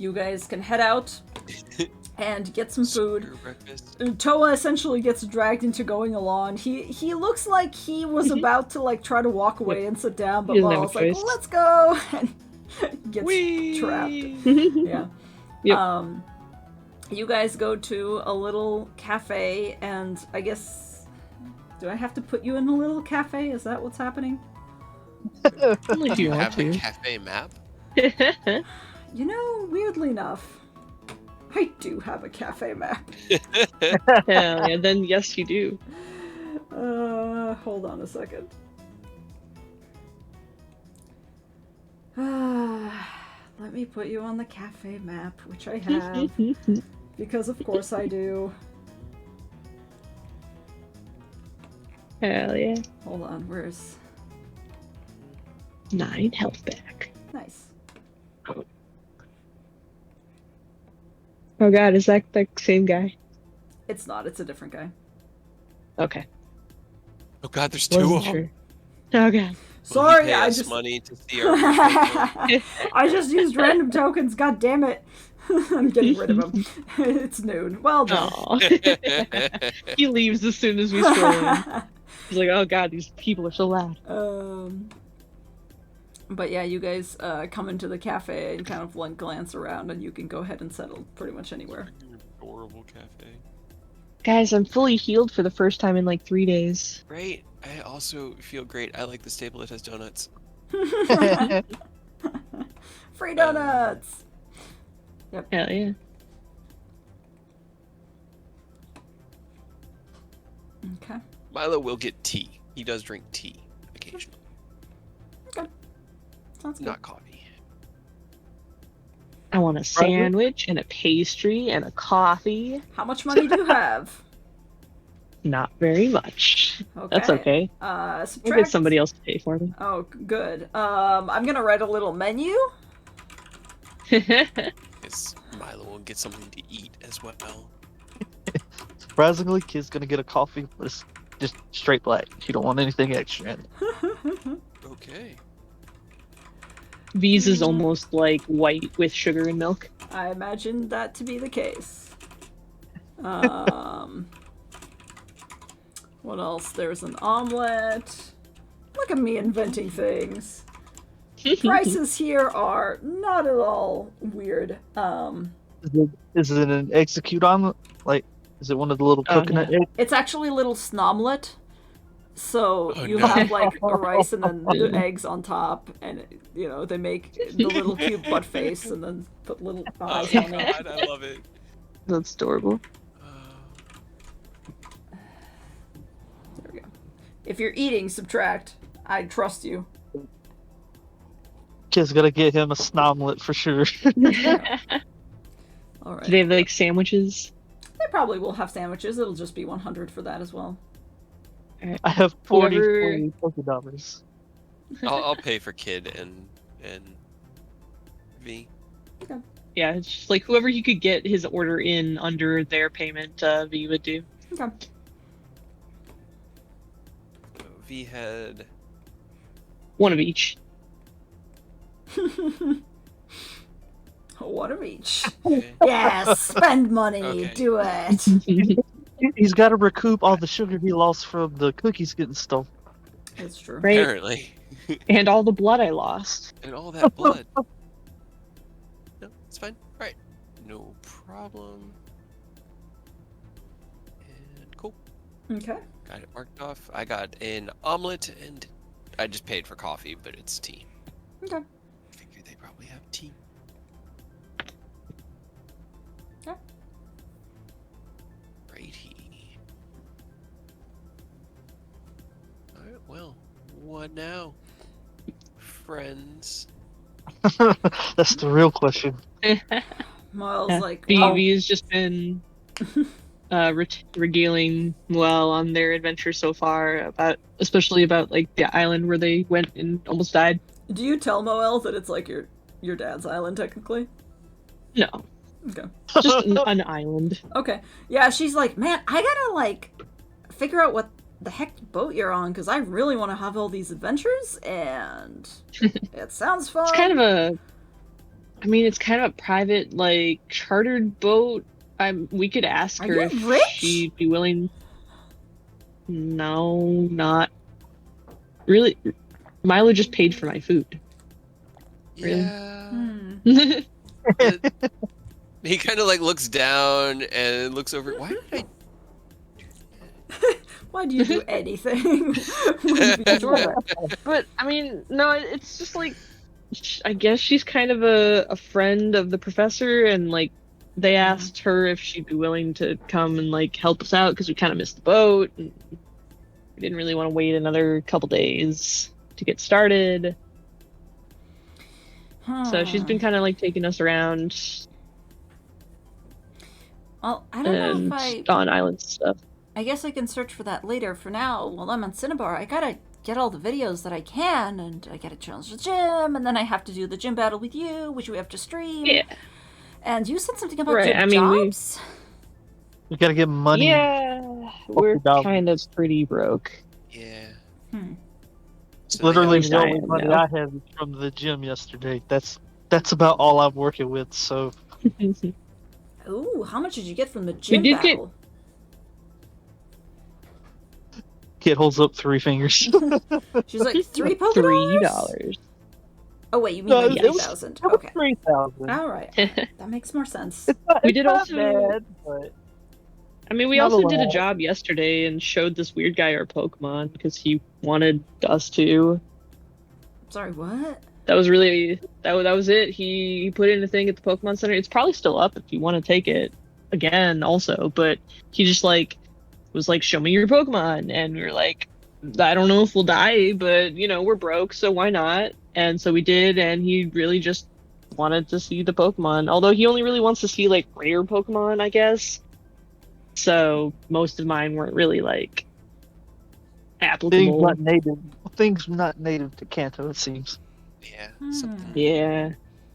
You guys can head out and get some food. Breakfast. Toa essentially gets dragged into going along. He looks like he was about to like try to walk away and sit down, but He doesn't have a Maul's like, choice. "Let's go," and gets Whee! trapped. Yeah. Yep. You guys go to a little cafe, and I guess, do I have to put you in a little cafe? Is that what's happening? Only if you want Have the to. cafe map. You know, weirdly enough, I do have a cafe map. Hell yeah, then yes you do. Hold on a second. Let me put you on the cafe map, which I have, because of course I do. Hell yeah. Hold on, where's... 9 health back. Nice. Oh god, is that the same guy? It's not, it's a different guy. Okay. Oh god, there's 2 of Wasn't them. sure. Oh god. Sorry, Will he pay I us just... money to see our profile? I just used random tokens, god damn it. I'm getting rid of them. It's noon. Well done. Aw. He leaves as soon as we scroll in. He's like, oh god, these people are so loud. But yeah, you guys come into the cafe and kind of like glance around, and you can go ahead and settle pretty much anywhere. Adorable cafe. Guys, I'm fully healed for the first time in like 3 days. Great. I also feel great. I like this table. It has donuts. Free donuts! Yep. Hell yeah. Okay. Milo will get tea. He does drink tea occasionally. Okay. Sounds good. Not coffee. I want a sandwich and a pastry and a coffee. How much money do you have? Not very much. Okay. That's okay. Subtract... We'll get somebody else to pay for me. Oh, good. I'm gonna write a little menu. Yes, Milo will get something to eat as well. Surprisingly, Kid's gonna get a coffee, but it's just straight black. She don't want anything extra in it. Okay. V's is almost like white with sugar and milk. I imagine that to be the case. What else? There's an omelet. Look at me inventing things. Prices here are not at all weird. Is it an execute omelet? Like, is it one of the little coconut eggs? It's actually a little snomlet. So Oh, you no. have like a rice and then the eggs on top, and you know they make the little cute butt face and then put little Oh eyes on it. god, I love it. That's adorable. There we go. If you're eating, subtract. I trust you. Kid's gonna get him a snomlet for sure. All right. Do they have like sandwiches? They probably will have sandwiches. It'll just be 100 for that as well. I have 40 Whoever- $40. I'll pay for Kid and V. Yeah, it's just like whoever you could get his order in under their payment, V would do. Okay. So V had One of each. One of each. okay. Yes, spend money. Okay. Do it. He's got to recoup all the sugar he lost from the cookies getting stolen. It's true. Right. Apparently. And all the blood I lost. And all that blood. No, it's fine. Alright. No problem. And cool. Okay. Got it marked off. I got an omelet and I just paid for coffee, but it's tea. Okay. I figure they probably have tea. Yeah. Righty. Alright, well, what now? Friends. That's the real question. Miles like, V has just been regaling well on their adventure so far, especially about like the island where they went and almost died. do you tell Moel that it's like your dad's island technically? No, Okay. just an island. Okay. Yeah, she's like, man, I gotta like figure out what the heck boat you're on because I really want to have all these adventures and it sounds fun. It's kind of I mean, it's kind of a private, like, chartered boat. We could ask Are her you if rich? she'd be willing. No, not really. Milo just paid for my food. Really? Yeah. Yeah, He kind of like looks down and looks over. Why did Why do you do anything when you become I? rich? but I mean, no, it's just like I guess she's kind of a friend of the professor, and like they asked her if she'd be willing to come and like help us out because we kind of missed the boat, and we didn't really want to wait another couple days to get started. So she's been kind of like taking us around Well, I don't know if and on island stuff. I guess I can search for that later. For now, while I'm on Cinnabar, I gotta get all the videos that I can, and I gotta challenge the gym, and then I have to do the gym battle with you, which we have to stream. Yeah, And you said something about right. gym I mean, jobs? We gotta get money. yeah, we're $40. kind of pretty broke. Yeah. Hmm. So Literally, least the I only am money now. I have is from the gym yesterday. That's about all I'm working with. So Ooh, how much did you get from the gym did get- battle? kid holds up 3 fingers. She's like, $3 polka dollars? $3. Oh, wait, you mean No, like it was- 3,000. It was Okay. 3,000. All right. That makes more sense. We did not also- bad, but I mean, we Not a also did a lot. job yesterday and showed this weird guy our Pokemon because he wanted us to. Sorry, what? That was really that was it. He put in a thing at the Pokemon Center. It's probably still up if you want to take it again, also. But he just like was like, "Show me your Pokemon," and we were like, "I don't know if we'll die, but you know we're broke, so why not?" And so we did, and he really just wanted to see the Pokemon. Although he only really wants to see like rare Pokemon, I guess. So most of mine weren't really like applicable. things not native to Kanto, it seems. Yeah. Hmm. Something. Yeah,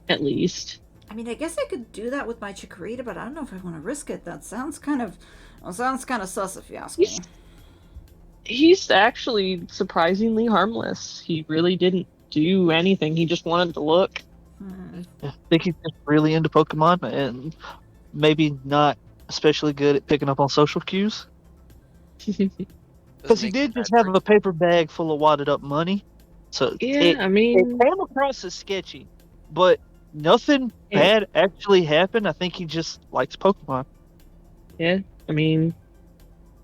at least. I mean, I guess I could do that with my Chikorita, but I don't know if I want to risk it. That sounds kind of sus, if you ask me. He's actually surprisingly harmless. He really didn't do anything. He just wanted to look. I think he's just really into Pokemon and maybe not especially good at picking up on social cues. Because he did just have a paper bag full of wadded up money. So Yeah, I it mean, came across as sketchy, but nothing Yeah. bad actually happened. I think he just likes Pokemon. yeah, I mean,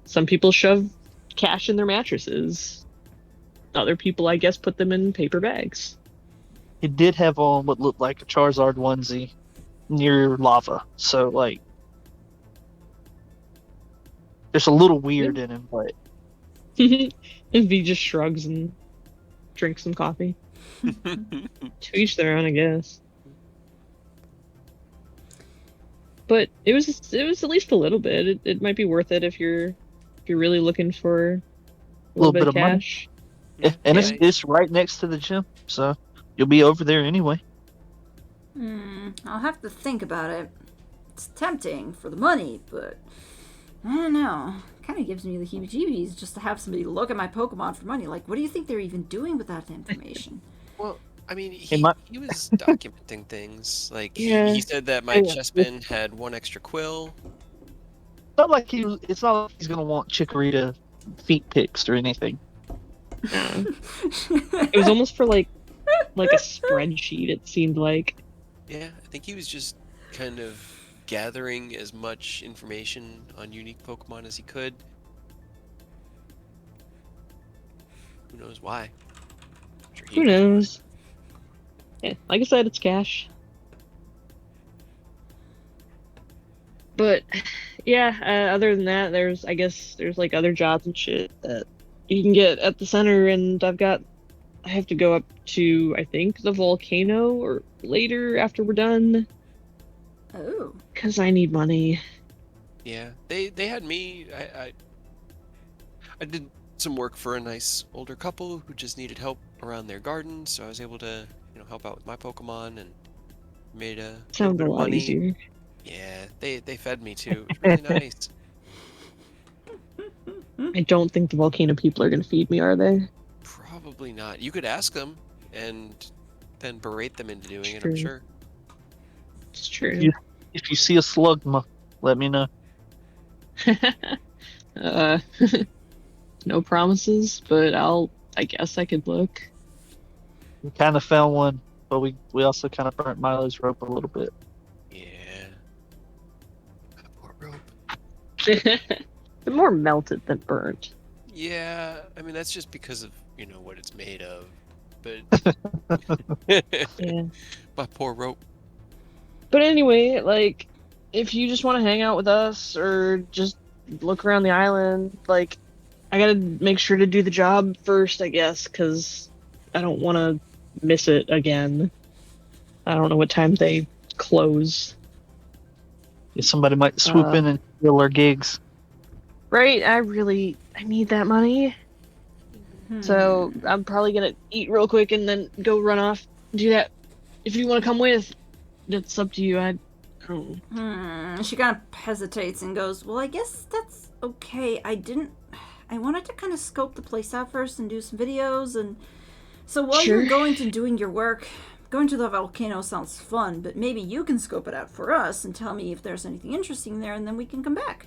some people shove cash in their mattresses. Other people, I guess, put them in paper bags. He did have on what looked like a Charizard onesie near lava. So, like, there's a little weird in him, but And V just shrugs and drinks some coffee. To each their own, I guess. But it was at least a little bit. It might be worth it if you're really looking for a little bit of money. cash. and Yeah. it's right next to the gym, so you'll be over there anyway. I'll have to think about it. It's tempting for the money, but I don't know. Kind of gives me the heebie-jeebies just to have somebody look at my Pokemon for money. Like, what do you think they're even doing with that information? Well, I mean, Hey, my- he was documenting things. Like, Yeah. he said that my Yeah. chestman had 1 extra quill. It's not like he's gonna want Chikorita feet pics or anything. It was almost for like a spreadsheet. It seemed like. Yeah, I think he was just kind of gathering as much information on unique Pokemon as he could. Who knows why? I'm sure he Who knows? Yeah, like I said, it's cash. But yeah, other than that, there's like other jobs and shit that you can get at the center, and I have to go up to I think the volcano or later after we're done Oh. because I need money. Yeah, they had me. I did some work for a nice older couple who just needed help around their garden, so I was able to, help out with my Pokemon and made a little Sounds bit a of lot money. easier. Yeah, they fed me too. It was really nice. I don't think the volcano people are gonna feed me, are they? Probably not. You could ask them and then berate them into doing it, True. I'm sure. true. If you see a slug, let me know. uh, no promises, but I guess I could look. We kind of found one, but we also kind of burnt Milo's rope a little bit. Yeah. Poor rope. They're more melted than burnt. Yeah, I mean that's just because of what it's made of, but Yeah. my poor rope. But anyway, like, if you just want to hang out with us or just look around the island, like, I gotta make sure to do the job first, I guess, because I don't want to miss it again. I don't know what time they close. Yeah, somebody might swoop in and steal our gigs. Right? I need that money. So I'm probably gonna eat real quick and then go run off and do that. If you want to come with, that's up to you. I don't know. She kind of hesitates and goes, well, I guess that's okay. I wanted to kind of scope the place out first and do some videos, and so while Sure. you're going to doing your work, going to the volcano sounds fun, but maybe you can scope it out for us and tell me if there's anything interesting there, and then we can come back.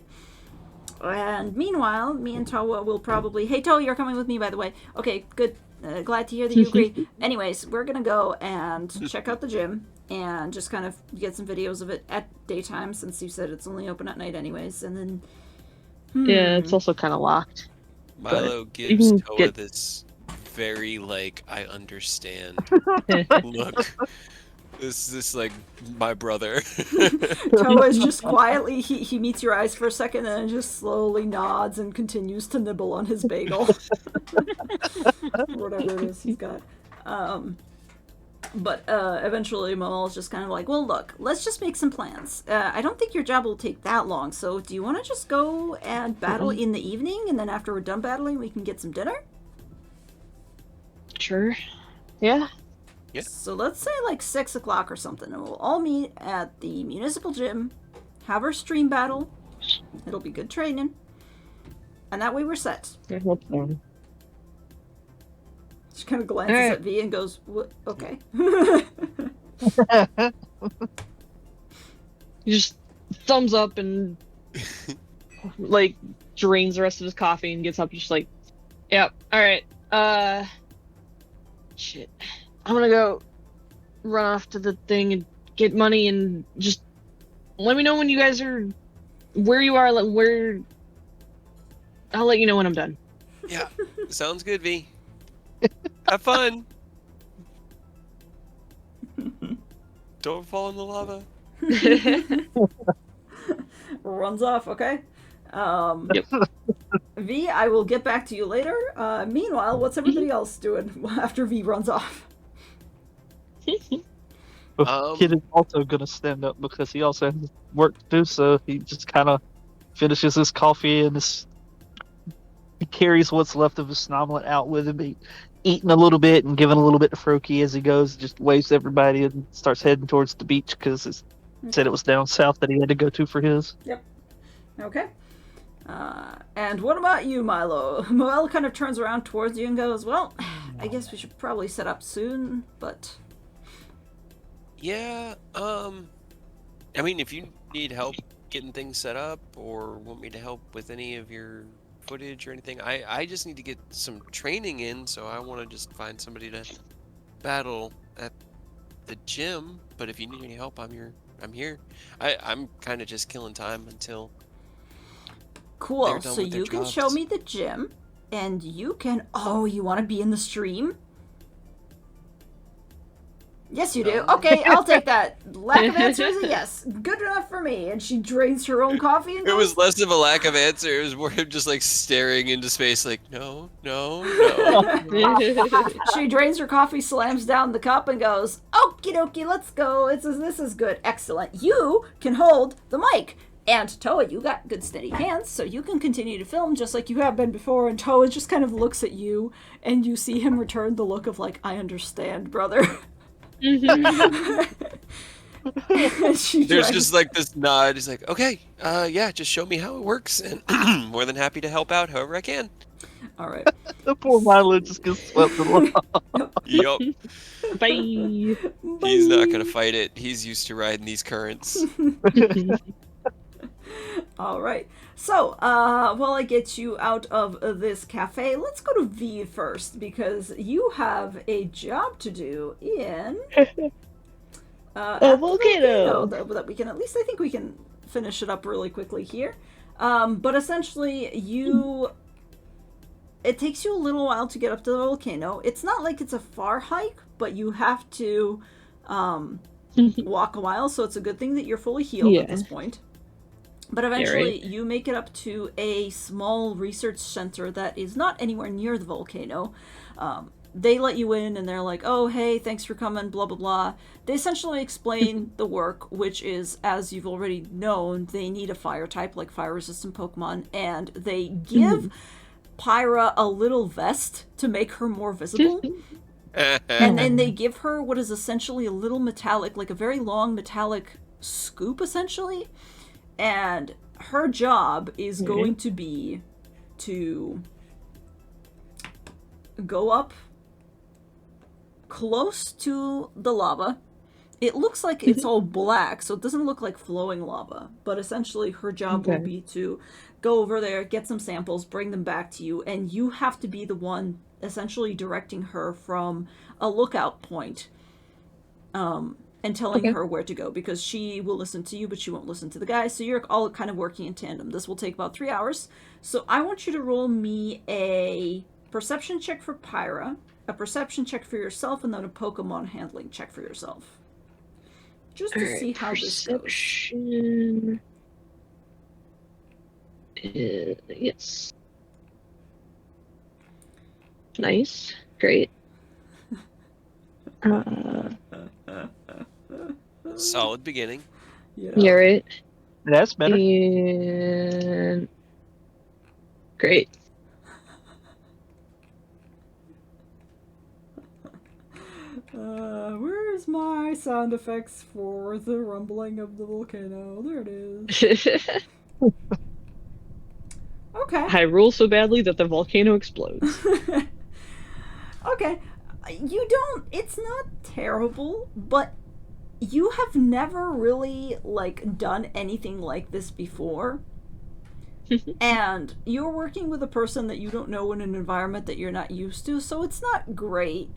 And meanwhile, me and Towa will probably... Hey, Towa, you're coming with me, by the way. Okay, good. Glad to hear that you agree. Anyways, we're gonna go and check out the gym and just kind of get some videos of it at daytime, since you said it's only open at night anyways, and then... Yeah, it's also kind of locked. Milo But gives you can Toa get- this very I understand look. This like my brother. Towa is just quietly, he meets your eyes for a second and then just slowly nods and continues to nibble on his bagel. Whatever it is he's got. But eventually Moel's just kind of like, well, look, let's just make some plans. I don't think your job will take that long, so do you want to just go and battle in the evening, and then after we're done battling, we can get some dinner? Sure. Yeah. Yeah. So let's say 6 o'clock or something, and we'll all meet at the municipal gym, have our stream battle. It'll be good training. And that way we're set. Yeah, that's fine. She kind of glances Alright. at V and goes, "What? Okay." He just thumbs up and drains the rest of his coffee and gets up and just yep, alright. Shit. I'm gonna go run off to the thing and get money, and just let me know when you guys are where you are, where I'll let you know when I'm done. Yeah, sounds good, V. Have fun. Don't fall in the lava. Runs off, okay? Yep. V, I will get back to you later. Meanwhile, what's everybody else doing after V runs off? Kid is also gonna stand up because he also has work to do, so he just kind of finishes his coffee and he carries what's left of his snomelet out with him, eating a little bit and giving a little bit to Froakie as he goes. Just waves to everybody and starts heading towards the beach because it said it was down south that he had to go to for his. Yep. Okay. And what about you, Milo? Moel kind of turns around towards you and goes, well, I guess we should probably set up soon, but... Yeah, I mean, if you need help getting things set up or want me to help with any of your footage or anything, I just need to get some training in, so I want to just find somebody to battle at the gym. But if you need any help, I'm here. I'm kind of just killing time until Cool, they're done so with their you can jobs. show me the gym, and you can... Oh, you want to be in the stream? Yes, you do. No. Okay, I'll take that. Lack of answer is a yes. Good enough for me. And she drains her own coffee and It goes, was less of a lack of answer. It was more him just staring into space, no, no, no. She drains her coffee, slams down the cup, and goes, okie dokie, let's go. This is good. Excellent. You can hold the mic. And Toa, you got good steady hands, so you can continue to film just like you have been before. And Toa just kind of looks at you, and you see him return the look of I understand, brother. There's Drains- just this nod. He's like, okay, yeah, just show me how it works, and more than happy to help out however I can. All right. The poor Milo just gets swept along. Yup. Bye. He's not gonna fight it. He's used to riding these currents. All right. So, while I get you out of this cafe, let's go to V first because you have a job to do in at the volcano. that we can at least I think we can finish it up really quickly here. But essentially, it takes you a little while to get up to the volcano. It's not like it's a far hike, but you have to walk a while, so it's a good thing that you're fully healed at this point. But eventually, you make it up to a small research center that is not anywhere near the volcano. They let you in, and they're like, oh, hey, thanks for coming, blah, blah, blah. They essentially explain the work, which is, as you've already known, they need a fire type, like fire-resistant Pokemon, and they give Pyra a little vest to make her more visible. And then they give her what is essentially a little metallic, like a very long metallic scoop, essentially. And her job is going to be to go up close to the lava. It looks like it's all black, so it doesn't look like flowing lava. But essentially, her job will be to go over there, get some samples, bring them back to you, and you have to be the one essentially directing her from a lookout point. And telling her where to go, because she will listen to you, but she won't listen to the guys, so you're all kind of working in tandem. This will take about 3 hours, so I want you to roll me a perception check for Pyra, a perception check for yourself, and then a Pokemon handling check for yourself. Just to see how this goes. Yes. Nice. Great. Solid beginning. Yeah, right. That's better. And great. Where's my sound effects for the rumbling of the volcano? There it is. Okay. I roll so badly that the volcano explodes. Okay. It's not terrible, but you have never really, done anything like this before. And you're working with a person that you don't know in an environment that you're not used to, so it's not great.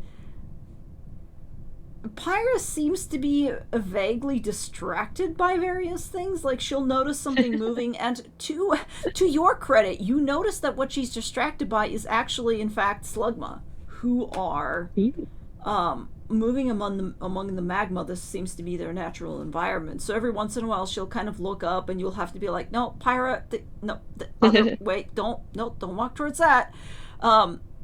Pyra seems to be vaguely distracted by various things. Like, she'll notice something moving, and to your credit, you notice that what she's distracted by is actually, in fact, Slugma, who are moving among the magma. This seems to be their natural environment. So every once in a while, she'll kind of look up, and you'll have to be like, "No, Pyra, wait, don't walk towards that."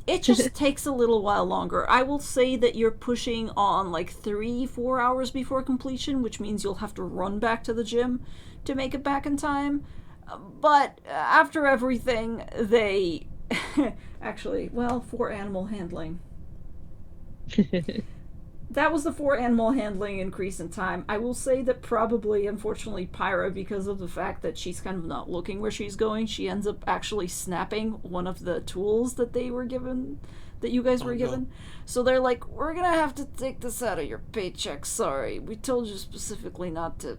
It just takes a little while longer. I will say that you're pushing on 3-4 hours before completion, which means you'll have to run back to the gym to make it back in time. But after everything, they actually, 4 animal handling. That was the 4 animal handling increase in time. I will say that probably, unfortunately, Pyra, because of the fact that she's kind of not looking where she's going, she ends up actually snapping one of the tools that they were given, that you guys were given. So they're like, we're gonna have to take this out of your paycheck, sorry. We told you specifically not to.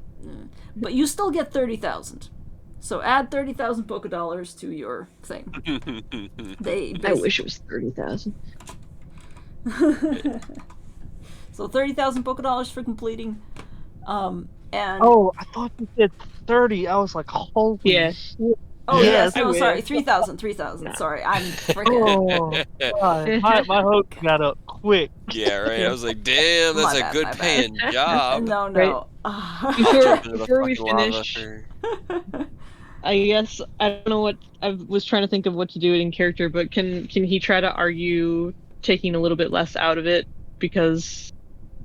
But you still get 30,000. So add 30,000 Poké Dollars to your thing. I wish it was 30,000. So 30,000 Poké Dollars for completing. And I thought you said 30. I was like, holy shit. Oh yes, I no, wish. sorry, 3,000. No. Sorry, I'm freaking. Oh, God. My hope got up quick. Yeah, right. I was like, damn, that's My a bad, good my bad. paying job. No. Before we finish, I guess I don't know what I was trying to think of what to do in character, but can he try to argue taking a little bit less out of it because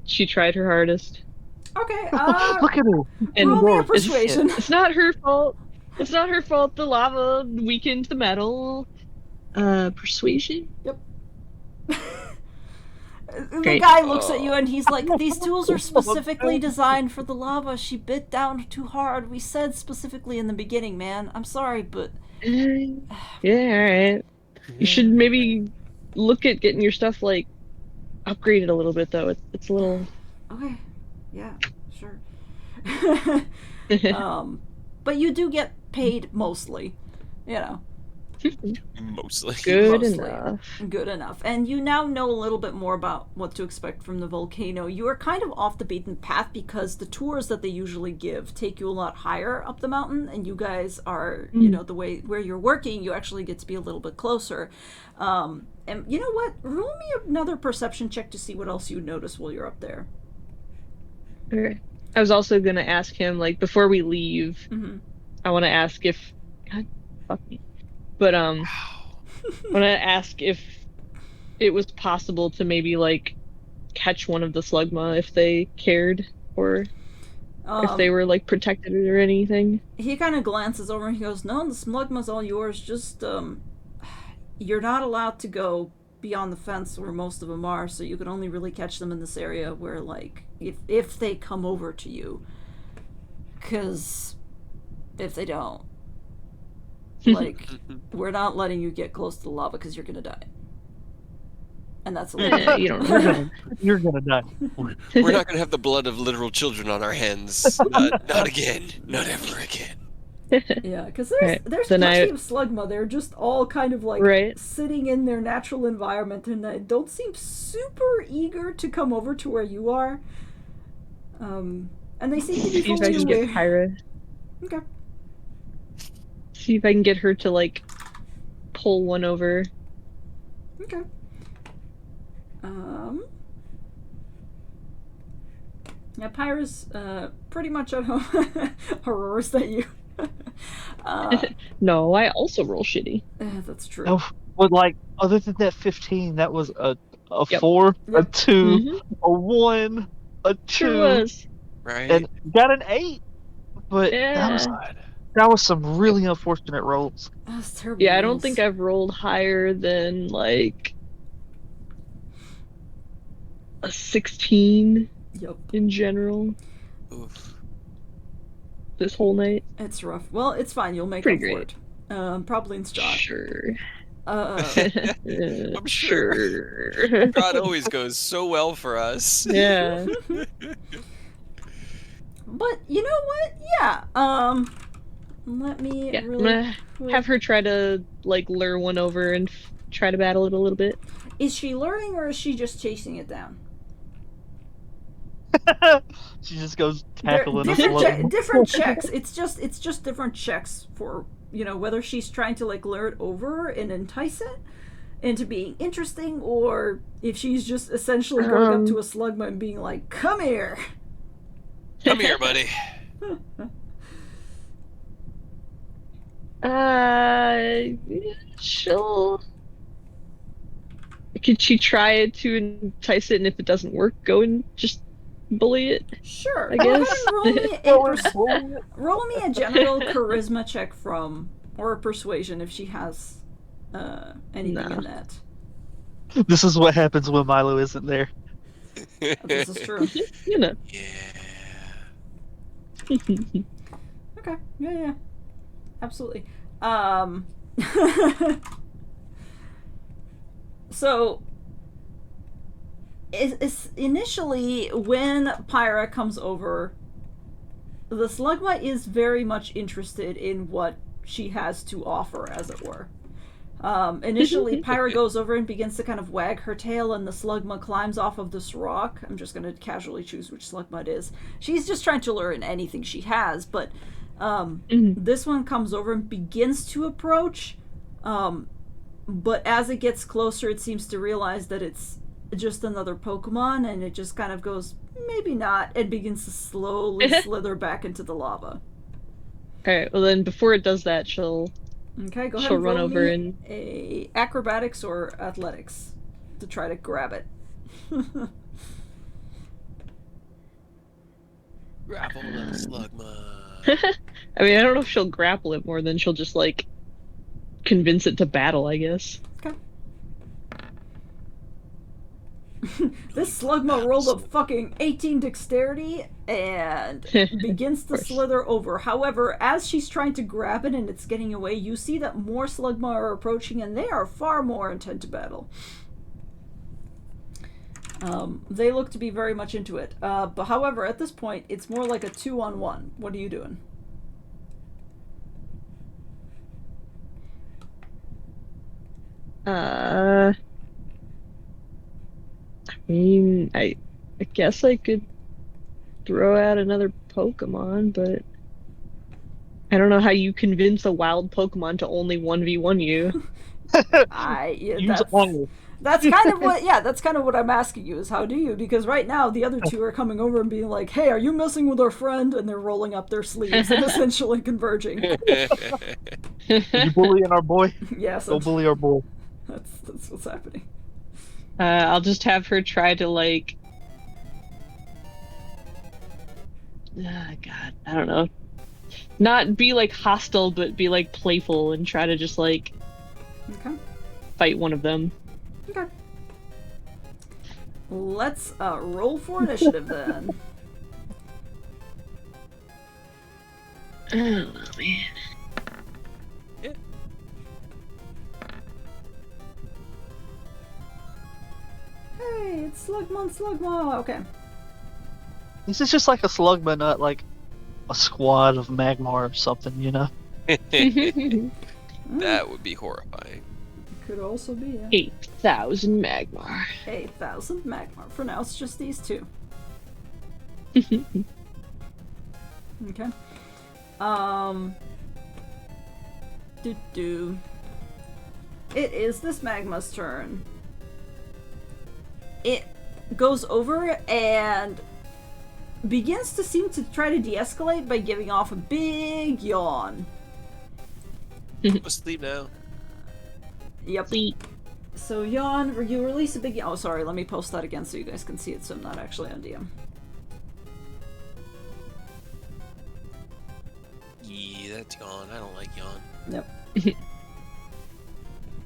she tried her hardest? Okay. Look at her. And roll me a persuasion. It's not her fault. It's not her fault. The lava weakened the metal. Persuasion. Yep. The Great. guy looks at you and he's like, these tools are specifically designed for the lava. She bit down too hard. We said specifically in the beginning, man. I'm sorry, but... Yeah, alright. You should maybe look at getting your stuff like upgraded a little bit though. It's a little. Okay. Yeah, sure. But you do get paid mostly, you know. Mostly. Good Mostly. enough. Good enough. And you now know a little bit more about what to expect from the volcano. You are kind of off the beaten path because the tours that they usually give take you a lot higher up the mountain, and you guys are, you know, the way where you're working, you actually get to be a little bit closer. And you know what? Roll me another perception check to see what else you notice while you're up there. Okay. I was also gonna ask him, like, before we leave, Mm-hmm. I want to ask if, God, fuck me, but I want to ask if it was possible to maybe like catch one of the slugma if they cared, or if they were like protected or anything. He kind of glances over and he goes, "No, the smugma's all yours. Just you're not allowed to go beyond the fence where most of them are, so you can only really catch them in this area where, like, if they come over to you, because if they don't, like, we're not letting you get close to the lava because you're gonna die." And that's a little You don't know. You're gonna die. We're not gonna have the blood of literal children on our hands. Not again. Not ever again. Yeah, because Right. there's Then plenty of slugma. They're just all kind of like Right. sitting in their natural environment, and they don't seem super eager to come over to where you are. And they seem to be See if I fully can get aware. Pyra. Okay. See if I can get her to like pull one over. Okay. Yeah, Pyra's pretty much at home. Aurora's that you. No, I also roll shitty. That's true. Oh, but like, other than that 15, that was a Yep. 4, a Yep. 2, Mhm. a 1, a 2, Sure was. Right? and got an 8. But Yeah. that was some really unfortunate rolls. That's terrible. Yeah, I don't rolls. think I've rolled higher than like a 16 Yep. in general Oof. this whole night. It's rough. Well, it's fine. You'll make Pretty up for it. Probably in Strahd. Sure. I'm sure. Sure. God always goes so well for us. Yeah. But you know what? Yeah. Let me Yeah. I'm really gonna have her try to like lure one over and try to battle it a little bit. Is she luring or is she just chasing it down? She just goes They're tackling a different, slug. different checks. It's just different checks for, you know, whether she's trying to like lure it over and entice it into being interesting, or if she's just essentially going up to a slugma and being like, "Come here." Come here, buddy. She'll. Could she try to entice it, and if it doesn't work, go and just bully it? Sure. I Go ahead guess. and roll me a general charisma check or a persuasion if she has anything Nah. in that. This is what happens when Milo isn't there. This is true. You know. Yeah. Okay. Yeah. Absolutely. So, it's initially when Pyra comes over, the slugma is very much interested in what she has to offer, as it were. Initially, Pyra goes over and begins to kind of wag her tail, and the slugma climbs off of this rock. I'm just going to casually choose which slugma it is. She's just trying to lure in anything she has, but this one comes over and begins to approach. But as it gets closer, it seems to realize that it's just another Pokemon, and it just kind of goes, maybe not, and begins to slowly slither back into the lava. Alright, well then before it does that, she'll Okay, go ahead She'll and run roll over me and- a acrobatics or athletics to try to grab it. Grapple the slugma. I mean, I don't know if she'll grapple it more than she'll just like convince it to battle, I guess. Okay. This Slugma rolled a fucking 18 dexterity and begins to course. slither over. However, as she's trying to grab it and it's getting away, you see that more Slugma are approaching and they are far more intent to battle. They look to be very much into it. But however, at this point, it's more like a 2-on-1. What are you doing? I mean, I guess I could throw out another Pokemon, but I don't know how you convince a wild Pokemon to only 1v1 you. Use only. That's kind of what, yeah, that's kind of what I'm asking you is how do you? Because right now the other two are coming over and being like, hey, are you messing with our friend? And they're rolling up their sleeves and essentially converging. You bullying our boy? Yes, Don't bully our boy. that's what's happening. I'll just have her try to like. God, I don't know. Not be like hostile, but be like playful and try to just like Okay. fight one of them. Okay. Let's roll for initiative then. Oh man. Yeah. Hey, it's Slugma. Okay. This is just like a Slugma, not like a squad of Magmar or something, you know? That would be horrifying. Could also be 8,000 Magmar. 8,000 Magmar. For now, it's just these two. Okay. It is this Magma's turn. It goes over and begins to seem to try to de-escalate by giving off a big yawn. Asleep now. Yep. Sleep. So yawn, you release a big yawn. Oh, sorry, let me post that again so you guys can see it so I'm not actually on DM. Yeah, that's yawn. I don't like yawn. Yep.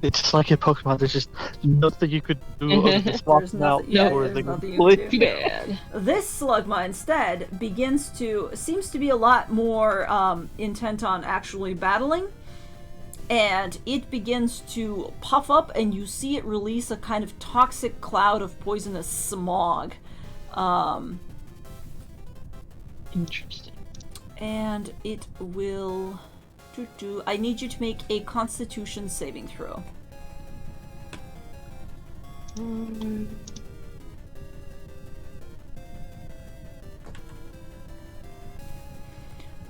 It's just like in Pokemon, there's just nothing you could do other than swap There's them out nothing- yeah, or there's they nothing you completely can Too do. bad. This Slugma instead seems to be a lot more intent on actually battling, and it begins to puff up, and you see it release a kind of toxic cloud of poisonous smog. Interesting. And it will... I need you to make a Constitution saving throw.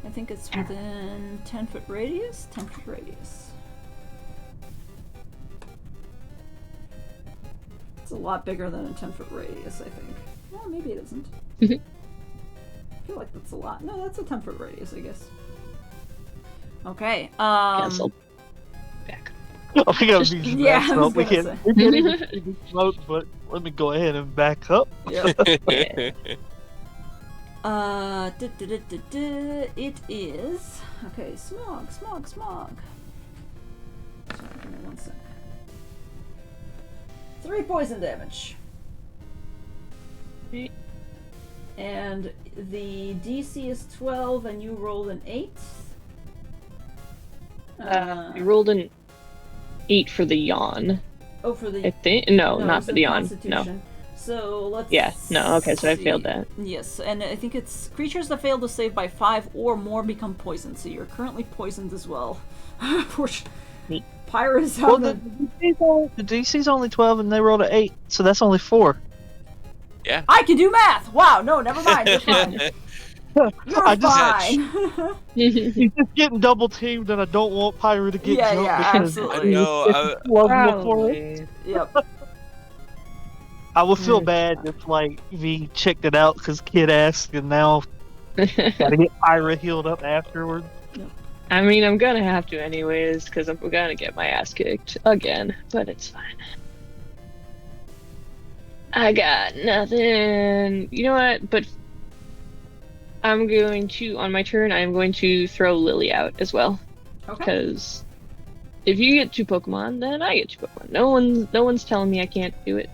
I think it's within 10-foot radius? 10-foot radius. It's a lot bigger than a 10-foot radius, I think. Well, maybe it isn't. I feel like that's a lot. No, that's a 10-foot radius, I guess. Okay, Cancel. Back. Oh, we gotta be Yeah, I was we gonna can't say. even smoke, but let me go ahead and back up. Yep. Yeah. It is... Okay, smog. Sorry, give me 1 sec. 3 poison damage. Right. And the DC is 12 and you rolled an 8. I rolled an 8 for the yawn. Oh, for the... I think no, No, not it's for in the yawn. No. Constitution. So let's... Yeah. No. Okay. So I see. failed that. Yes, and I think it's creatures that fail to save by 5 or more become poisoned. So you're currently poisoned as well. Poor Neat. Pyra is Well, out the of... DC's only 12 and they rolled an 8, so that's only 4. Yeah. I can do math! Wow, no, never mind. You're fine. You're I just- fine. He's just getting double teamed, and I don't want Pyra to get Yeah, jumped yeah, because absolutely. No, love him for it. Probably. Yep. I would feel Mm. bad if like V checked it out because Kid asked, and now gotta get Pyra healed up afterward. I mean, I'm gonna have to anyways, because I'm gonna get my ass kicked again, but it's fine. I got nothing. You know what? But I'm going to, on my turn, I'm going to throw Lily out as well. Okay. Because if you get 2 Pokemon, then I get 2 Pokemon. No one's telling me I can't do it.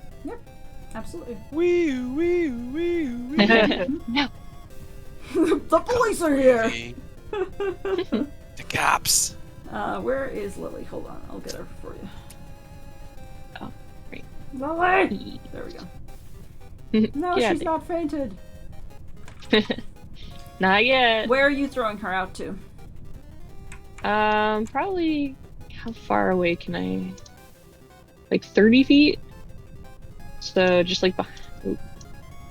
Absolutely. Wee wee wee wee. No. The police are here! Hey, the cops. Where is Lily? Hold on, I'll get her for you. Oh, great. Lily! There we go. No, Yeah, she's not fainted. Not yet. Where are you throwing her out to? Probably. How far away can I? Like 30 feet. So just like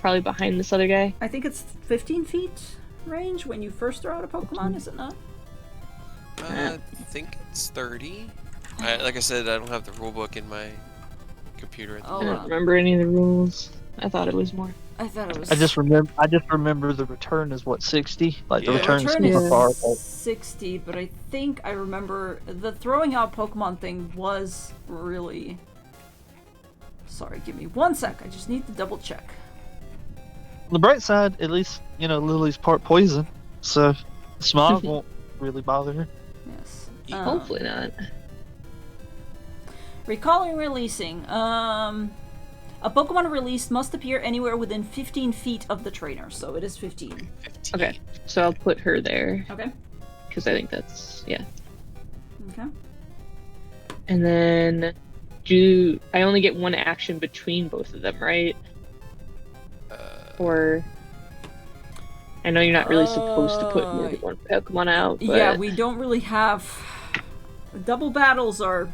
probably behind this other guy. I think it's 15 feet range when you first throw out a Pokemon, is it not? I think it's 30. Like I said, I don't have the rule book in my computer at the Oh, I moment. don't remember any of the rules. I thought it was more. I thought it was. I just remember the return is what, 60? Like the Yeah. return is Return super is far. 60, but I think I remember the throwing out Pokemon thing was really. Sorry, give me 1 sec. I just need to double check. On the bright side, at least, Lily's part poison, so the smog won't really bother her. Yes. Hopefully not. Recalling releasing. A Pokemon released must appear anywhere within 15 feet of the trainer, so it is 15. 15. Okay, so I'll put her there Okay. because I think that's yeah. Okay. And then I only get one action between both of them, right? Or I know you're not really supposed to put more than one Pokemon out, but Yeah, we don't really have. Double battles are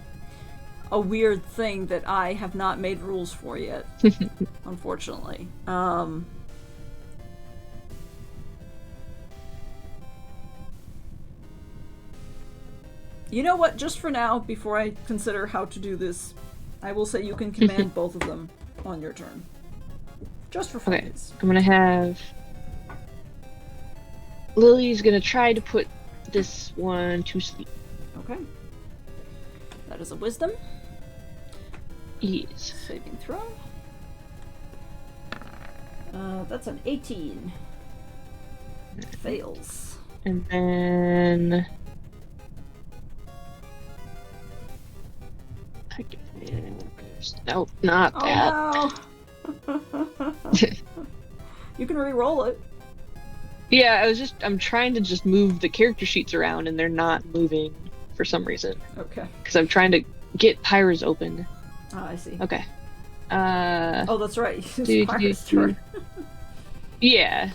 a weird thing that I have not made rules for yet, unfortunately. You know what? Just for now, before I consider how to do this, I will say you can command both of them on your turn. Just for okay. fun. I'm gonna have Lily's gonna try to put this one to sleep. Okay. That is a wisdom. Yes. Saving throw. That's an 18. Fails. And then nope, not that. Oh no! You can re-roll it. Yeah, I'm trying to just move the character sheets around and they're not moving for some reason. Okay. Because I'm trying to get Pyra's open. I see. Okay. Oh, that's right. It's do, Pyra's do. turn. Yeah.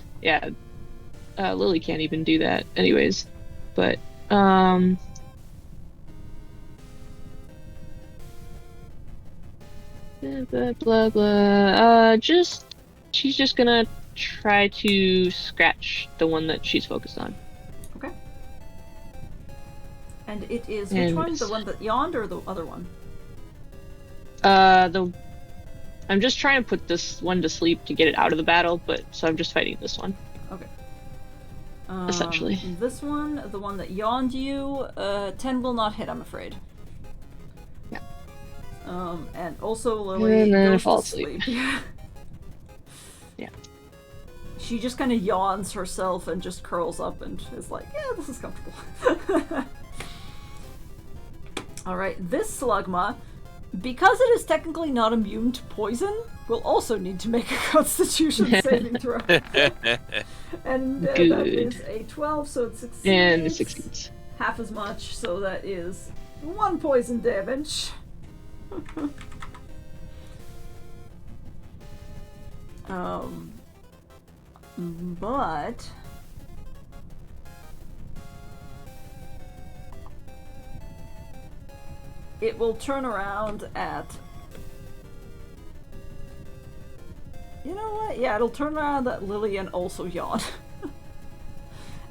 Lily can't even do that anyways. But, blah, blah, blah. She's just gonna try to scratch the one that she's focused on. Okay. And it is which And one? miss. The one that yawned or the other one? I'm just trying to put this one to sleep to get it out of the battle, so I'm just fighting this one. Okay. Essentially. This one, the one that yawned you, 10 will not hit, I'm afraid. Yeah. And also Lily And then goes fall to asleep. sleep. Yeah. She just kind of yawns herself and just curls up and is like, yeah, this is comfortable. Alright, this Slugma, because it is technically not immune to poison, will also need to make a Constitution saving throw. And that Good. is a 12, so it succeeds. And it succeeds. Half as much, so that is 1 poison damage. But it will turn around at. You know what? Yeah, it'll turn around at Lily and also yawn.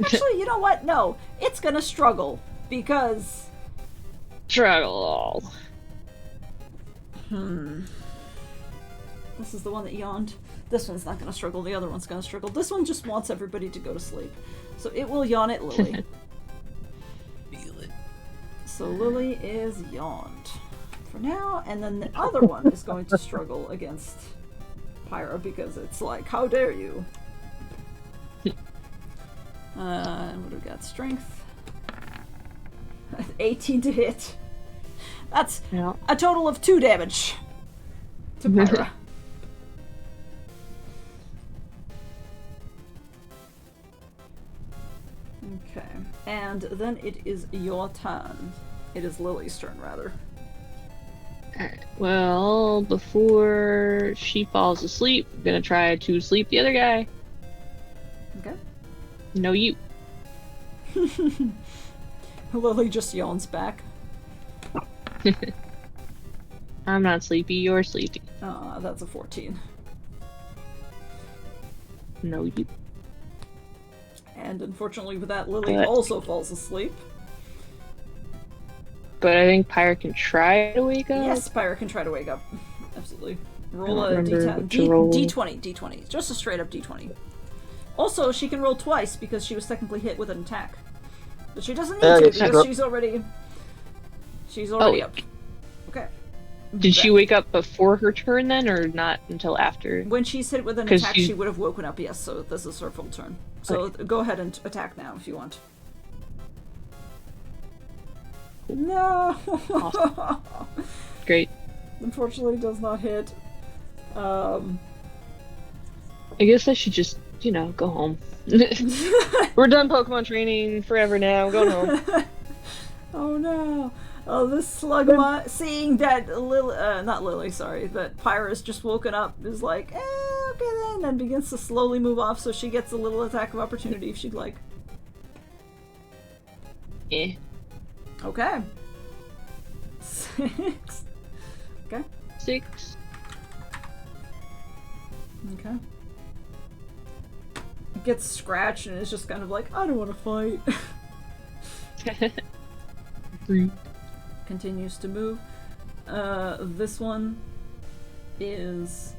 Actually, you know what? No, it's gonna struggle because. Struggle. This is the one that yawned. This one's not gonna struggle, the other one's gonna struggle. This one just wants everybody to go to sleep. So it will yawn at Lily. Feel it. So Lily is yawned for now, and then the other one is going to struggle against Pyra because it's like, how dare you? And what do we got? Strength. 18 to hit. That's Yeah. a total of 2 damage to Pyra. Okay. And then it is your turn. It is Lily's turn, rather. Alright, well, before she falls asleep, I'm gonna try to sleep the other guy. Okay. No, you. Lily just yawns back. I'm not sleepy, you're sleepy. That's a 14. No, you. And unfortunately with that, Lily But- also falls asleep. But I think Pyre can try to wake up. Yes, Spyro can try to wake up. Absolutely. Roll don't a remember d10. what to roll. D20. Just a straight up D20. Also, she can roll twice because she was technically hit with an attack. But she doesn't need Yeah, to she's because up. she's already Oh. up. Okay. Did she wake up before her turn then, or not until after? When she's hit with an 'Cause attack, you- she would have woken up, yes, so this is her full turn. So go ahead and attack now if you want. No! Great. Unfortunately, does not hit. I guess I should just, go home. We're done Pokemon training forever now. I'm going home. Oh no! Oh, this Slugma, seeing that not Lily, sorry, that Pyra's just woken up, is like, okay then, and begins to slowly move off so she gets a little attack of opportunity if she'd like. Eh. Okay. 6. Okay. 6. Okay. It gets scratched and it's just kind of like, I don't want to fight. 3. Continues to move. This one is...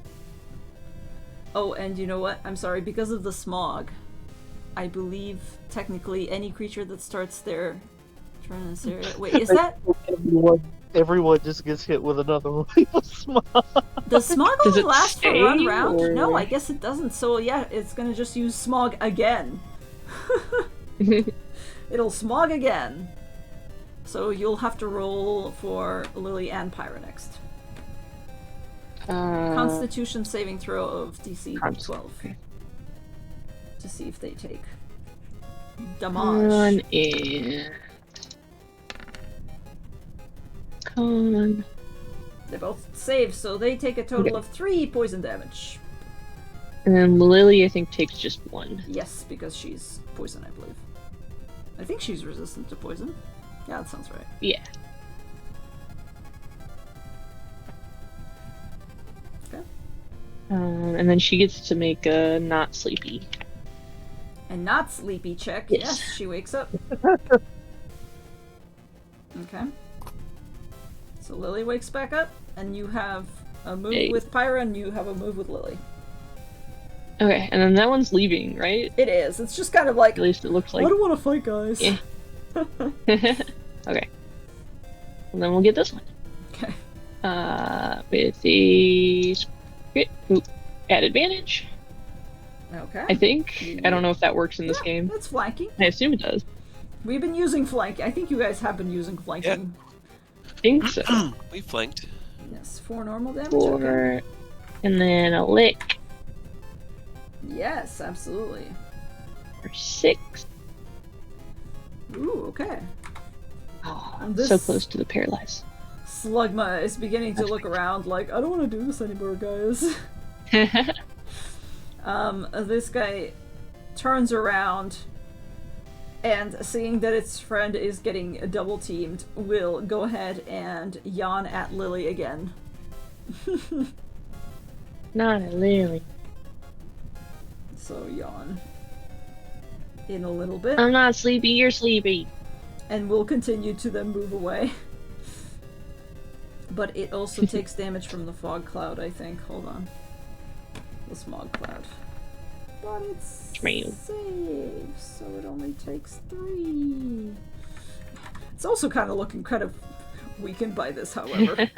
Oh, and you know what? I'm sorry, because of the smog, I believe technically any creature that starts their turn in this area... Wait, is that... Everyone just gets hit with another wave of smog. Does smog Does only it last for stay, one round? or- No, I guess it doesn't. So yeah, it's gonna just use smog again. It'll smog again. So you'll have to roll for Lily and Pyra next. Constitution saving throw of DC 12. Okay. To see if they take Con damage. and... Con. They both save, so they take a total of 3 poison damage. And then Lily, I think, takes just 1. Yes, because she's poison, I believe. I think she's resistant to poison. Yeah, that sounds right. Yeah. Okay. And then she gets to make a not sleepy. And not sleepy check. Yes. Yes, she wakes up. Okay. So Lily wakes back up, and you have a move Hey. with Pyra, and you have a move with Lily. Okay, and then that one's leaving, right? It is. It's just kind of like, At least it looks I like. don't want to fight, guys. Yeah. Okay. And then we'll get this one. Okay. With the at advantage, Okay. I think. I don't know if that works in this game. That's flanking. I assume it does. We've been using flanking. I think you guys have been using flanking. I think so. We flanked. Yes, 4 normal damage. Okay. 4, and then a lick Yes, absolutely. for 6. Ooh, okay. Oh, And so this- close to the paralyze. Slugma is beginning to look around like, I don't want to do this anymore, guys. This guy turns around and seeing that its friend is getting double teamed, will go ahead and yawn at Lily again. Not a Lily. So yawn. In a little bit. I'm not sleepy, you're sleepy. And we'll continue to then move away. But it also takes damage from the fog cloud, I think. Hold on. The smog cloud. But it's Meow. safe, so it only takes 3. It's also kind of looking kind of weakened by this, however.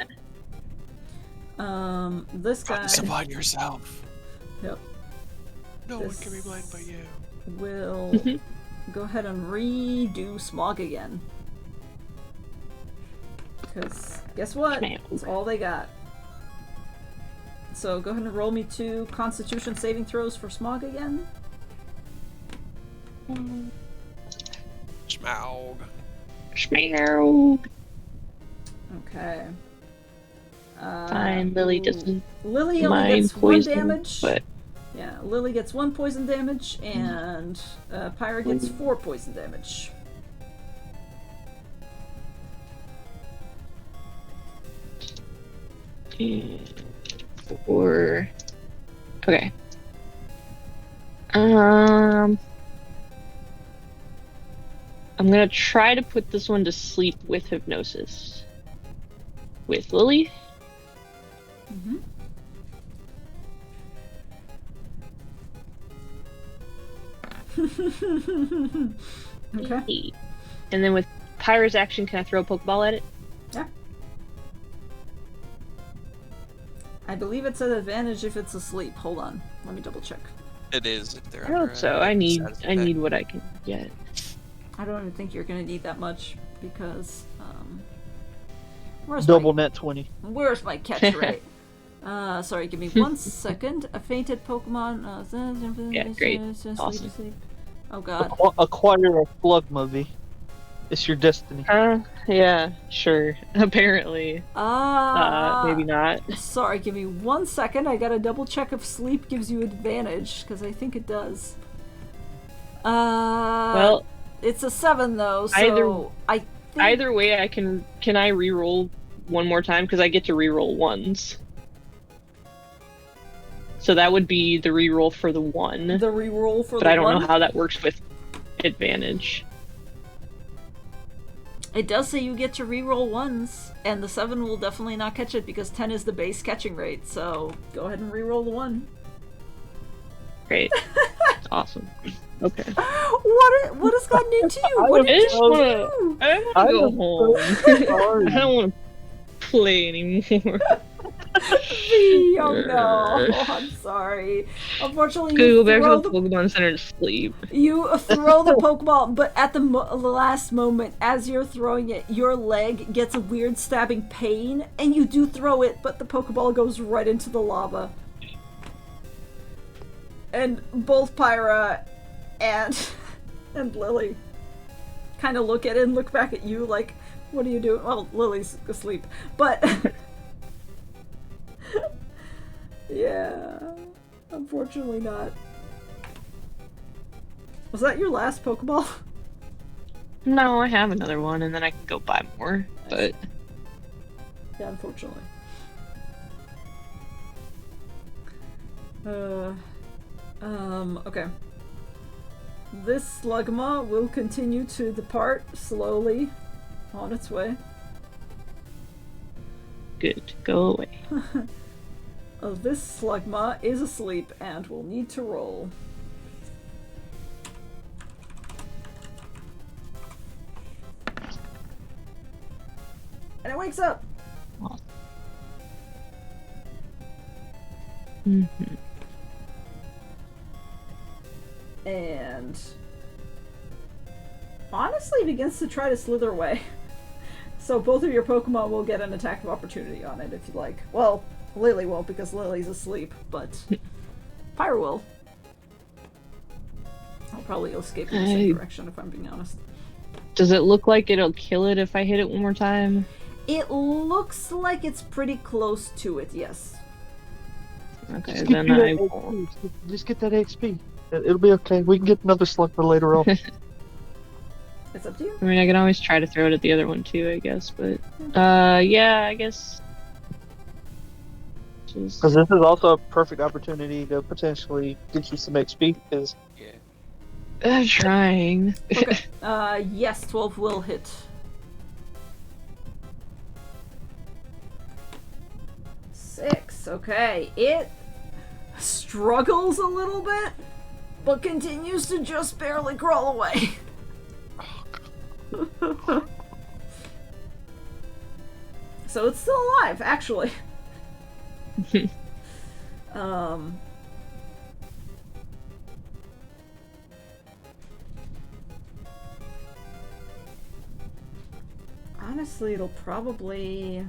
This guy Focus upon yourself. Yep. No one can be blind but you. will go ahead and redo smog again. Because guess what? Meow. It's all they got. So go ahead and roll me 2 Constitution saving throws for smog again. Schmaug. Schmeow. Okay. Fine, Lily doesn't Lily only mind gets poison, 1 damage. but Yeah, Lily gets 1 poison damage, and Pyra gets 4 poison damage. or okay. I'm gonna try to put this one to sleep with hypnosis. With Lily. Mm-hmm. Okay. And then with Pyra's action, can I throw a Pokeball at it? Yeah. I believe it's an advantage if it's asleep. Hold on. Let me double check. It is if they're I hope under so. a I need status effect. what I can get. I don't even think you're gonna need that much because where's Double net 20. where's my catch rate? Sorry, give me 1 second. A fainted Pokemon. Yeah, great. Awesome. Sleep. Oh god. Acquire a Slugma. It's your destiny. Yeah, sure. Apparently. Maybe not. Sorry, give me 1 second. I gotta double check if sleep gives you advantage, because I think it does. Well, it's a 7 though, so I think... Either way, I can I reroll one more time because I get to reroll ones. So that would be the reroll for the 1. The reroll for the 1. But I don't know how that works with advantage. It does say you get to reroll 1s, and the 7 will definitely not catch it because 10 is the base catching rate. So go ahead and reroll the 1. Great. Awesome. Okay. What has gotten into you? What did you do? I want to go home. I don't want to play anymore. Oh no, I'm sorry. Unfortunately, Go you back throw to the Pokemon Center to sleep. You throw the Pokeball, but at the last moment, as you're throwing it, your leg gets a weird stabbing pain, and you do throw it, but the Pokeball goes right into the lava. And both Pyra and Lily kind of look at it and look back at you like, what are you doing? Well, Lily's asleep, but... Yeah, unfortunately not. Was that your last Pokeball? No, I have another one, and then I can go buy more. But yeah, unfortunately. Okay. This Slugma will continue to depart slowly on its way. good, go away. This Slugma is asleep and will need to roll. And it wakes up! Mm-hmm. And honestly begins to try to slither away. So both of your Pokemon will get an attack of opportunity on it if you like. Well, Lily won't because Lily's asleep, but Pyra will. I'll probably escape in the same direction if I'm being honest. Does it look like it'll kill it if I hit it one more time? It looks like it's pretty close to it, yes. Okay, Just then get I that won't. XP. Just get that XP. It'll be okay. We can get another slug for later on. It's up to you. I mean, I can always try to throw it at the other one too, I guess, but... yeah, I guess... Just... Because this is also a perfect opportunity to potentially get you some XP. Because Yeah. trying. Okay. Yes, 12 will hit. Six. Okay. It struggles a little bit, but continues to just barely crawl away. So it's still alive, actually. Honestly, it'll probably...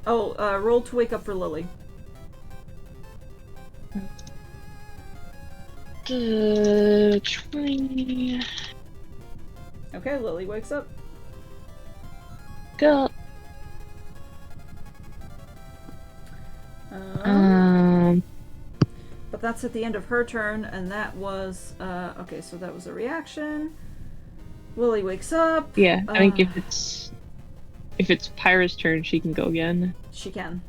Oh, roll to wake up for Lily. 20... Okay, Lily wakes up. Go. But that's at the end of her turn, and that was okay. So that was a reaction. Lily wakes up. Yeah, I think if it's Pyra's turn, she can go again. She can.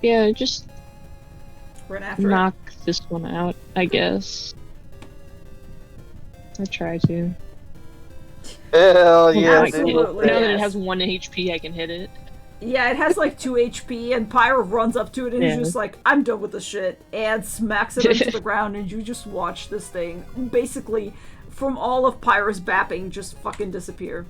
Yeah, just Run after knock this one out, I guess. I try to. Hell yeah, Absolutely. Now that it yes. has 1 HP, I can hit it. Yeah, it has like 2 HP, and Pyra runs up to it and is Yeah. just like, I'm done with this shit, and smacks it into the ground, and you just watch this thing, basically, from all of Pyra's bapping, just fucking disappear.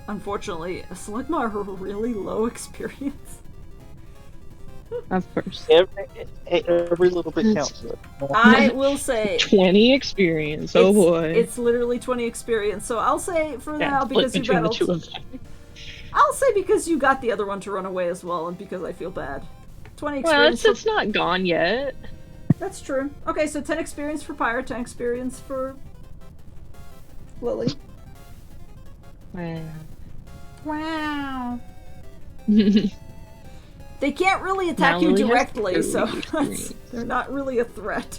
Unfortunately, Slugma are really low experience. Of course. Every little bit counts. I will say 20 experience. Oh boy. it's literally 20 experience. So I'll say for Yeah, now split because you between the battled. two of them. I'll say because you got the other one to run away as well, and because I feel bad. 20 Well, experience. it's not gone yet. That's true. Okay, so 10 experience for Pyra, 10 experience for Lily. Wow. They can't really attack Now you Lily has directly, 30 so experience. they're not really a threat.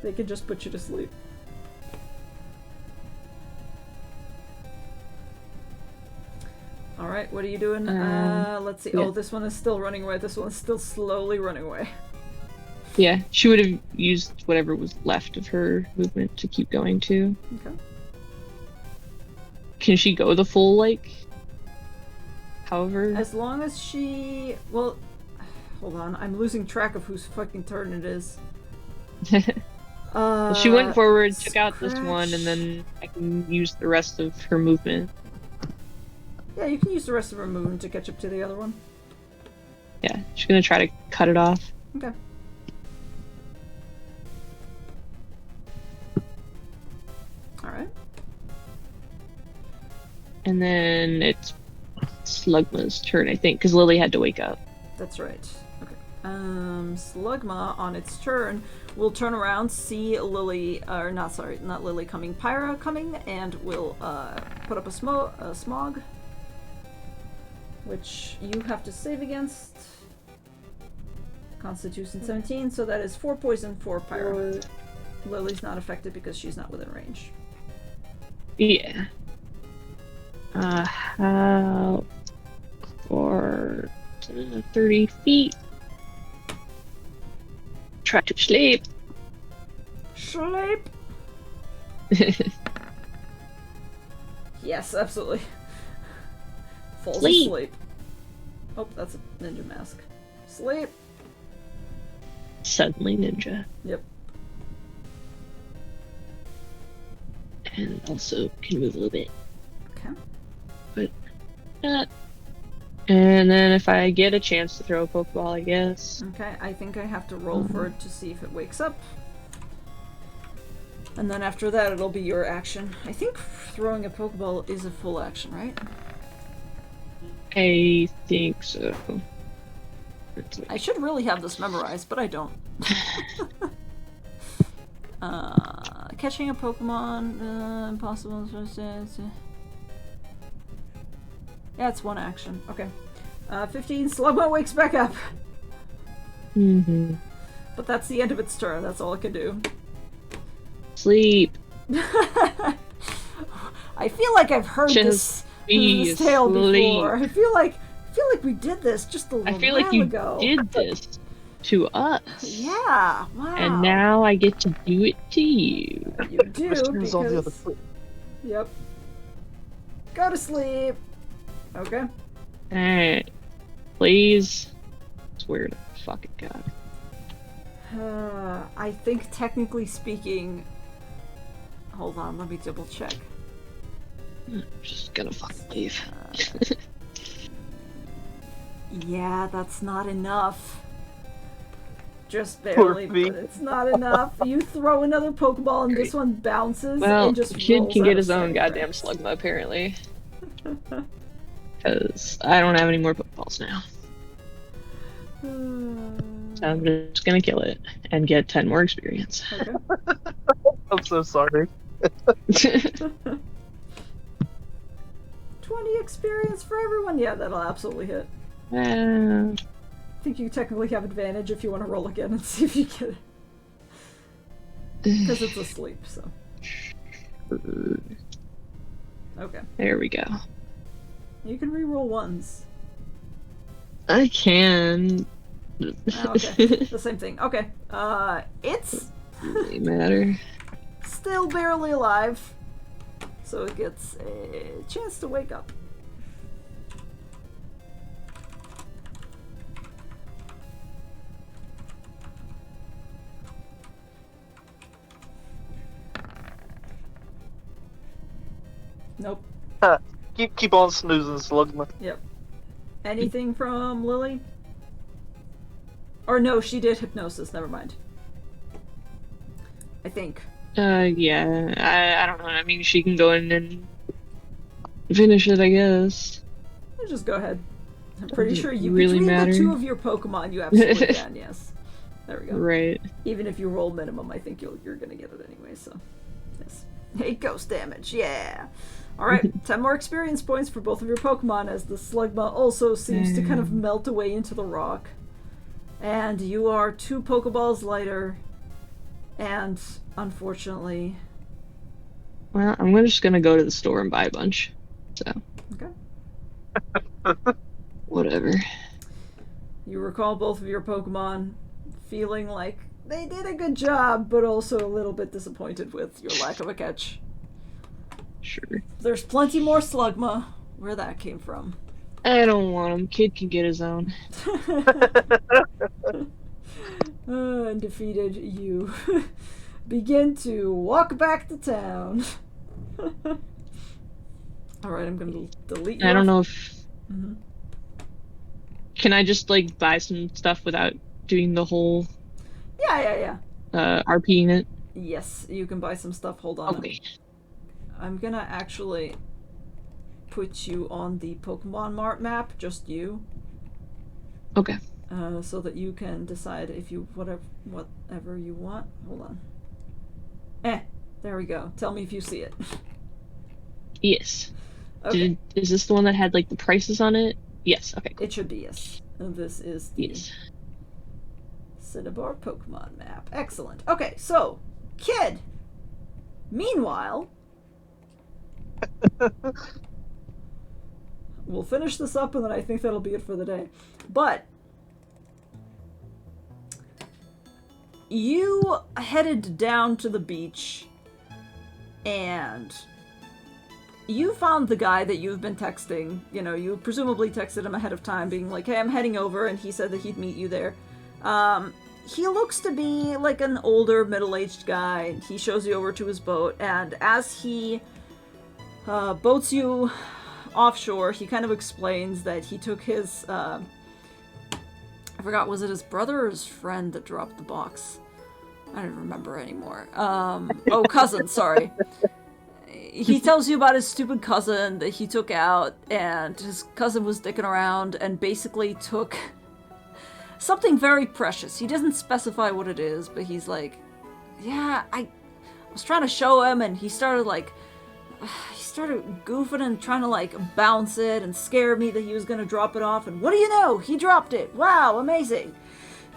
They can just put you to sleep. Alright, what are you doing? Let's see. yeah. Oh, this one is still running away. This one's still slowly running away. Yeah, she would have used whatever was left of her movement to keep going too. Okay. Can she go the full, like, however? As long as she... Well, hold on. I'm losing track of whose fucking turn it is. Well, she went forward, took out this scratch. one, and then I can use the rest of her movement. Yeah, you can use the rest of her movement to catch up to the other one. Yeah, she's gonna try to cut it off. Okay. Alright. And then it's Slugma's turn, I think, because Lily had to wake up. That's right. Okay. Slugma, on its turn, will turn around, see Lily, or not Lily coming, Pyra coming, and will put up a smog, which you have to save against. Constitution 17, so that is 4 poison for Pyra. Lily's not affected because she's not within range. Yeah. How for 30 feet. Try to sleep. Sleep! Yes, absolutely. Falls Sleep. asleep. Oh, that's a ninja mask. Sleep! Suddenly ninja. Yep. And also can move a little bit. Okay. But and then if I get a chance to throw a Pokeball, I guess. Okay, I think I have to roll for it to see if it wakes up. And then after that, it'll be your action. I think throwing a Pokeball is a full action, right? I think so. I should really have this memorized, but I don't. Catching a Pokemon, impossible. Yeah, it's one action. Okay. 15, Slugma wakes back up. Mm-hmm. But that's the end of its turn. That's all it can do. Sleep. I feel like I've heard Just this tale asleep. before. I feel like we did this just a little I feel while like you ago. did this to us. Yeah, wow. And now I get to do it to you. You do, Who's on the other because... foot? Yep. Go to sleep. Okay. Alright. Please. Swear to fucking God. I think technically speaking... Hold on, let me double check. I'm just gonna fucking leave. Yeah, that's not enough. Just Poor barely, me. but it's not enough. You throw another Pokeball and this one bounces Well, and just the kid rolls can out get of his own sight. goddamn Slugma, apparently. Because I don't have any more Pokeballs now. So I'm just gonna kill it and get 10 more experience. Okay. I'm so sorry. 20 experience for everyone? Yeah, that'll absolutely hit. Uh, I think you technically have advantage if you want to roll again and see if you get it. Because it's asleep, so. Okay. there we go. You can re-roll ones. I can. Oh, okay. The same thing. Okay. It's Really matter. still barely alive. So it gets a chance to wake up. Nope. Keep on snoozing, Slugma. Yep. Anything from Lily? Or no, she did hypnosis. Never mind. I think. Yeah. I don't know. I mean, she can go in and finish it, I guess. Just go ahead. I'm pretty Does it sure you really between matter? the two of your Pokemon, you absolutely can. Yes. There we go. Right. Even if you roll minimum, I think you're gonna get it anyway. So, yes. Hey, ghost damage. Yeah. All right. 10 more experience points for both of your Pokemon as the Slugma also seems to kind of melt away into the rock. And you are 2 Pokeballs lighter. And unfortunately, Well, I'm just gonna go to the store and buy a bunch. So. okay. Whatever. You recall both of your Pokemon feeling like they did a good job, but also a little bit disappointed with your lack of a catch. Sure. There's plenty more Slugma. Where that came from. I don't want him. Kid can get his own. And defeated, you begin to walk back to town. Alright, I'm gonna delete you. I don't know if... Mm-hmm. Can I just, like, buy some stuff without doing the whole... Yeah. RPing it? Yes, you can buy some stuff. Hold on. Okay. I'm gonna actually put you on the Pokemon Mart map, just you. Okay. So that you can decide if you whatever you want. Hold on. There we go. Tell me if you see it. Yes. Okay. Is this the one that had, like, the prices on it? Yes. Okay, cool. It should be, yes. And this is the Yes. Cinnabar Pokemon map. Excellent. Okay, so, Kid. Meanwhile, we'll finish this up and then I think that'll be it for the day. But you headed down to the beach and you found the guy that you've been texting. You know, you presumably texted him ahead of time being like, hey, I'm heading over, and he said that he'd meet you there. He looks to be like an older, middle-aged guy. He shows you over to his boat, and as he boats you offshore, he kind of explains that he took his, I forgot, was it his brother or his friend that dropped the box? I don't remember anymore. Cousin, sorry. He tells you about his stupid cousin that he took out, and his cousin was dicking around and basically took something very precious. He doesn't specify what it is, but he's like, yeah, I was trying to show him, and he started goofing and trying to like bounce it and scare me that he was gonna drop it off, and what do you know? He dropped it. Wow, amazing.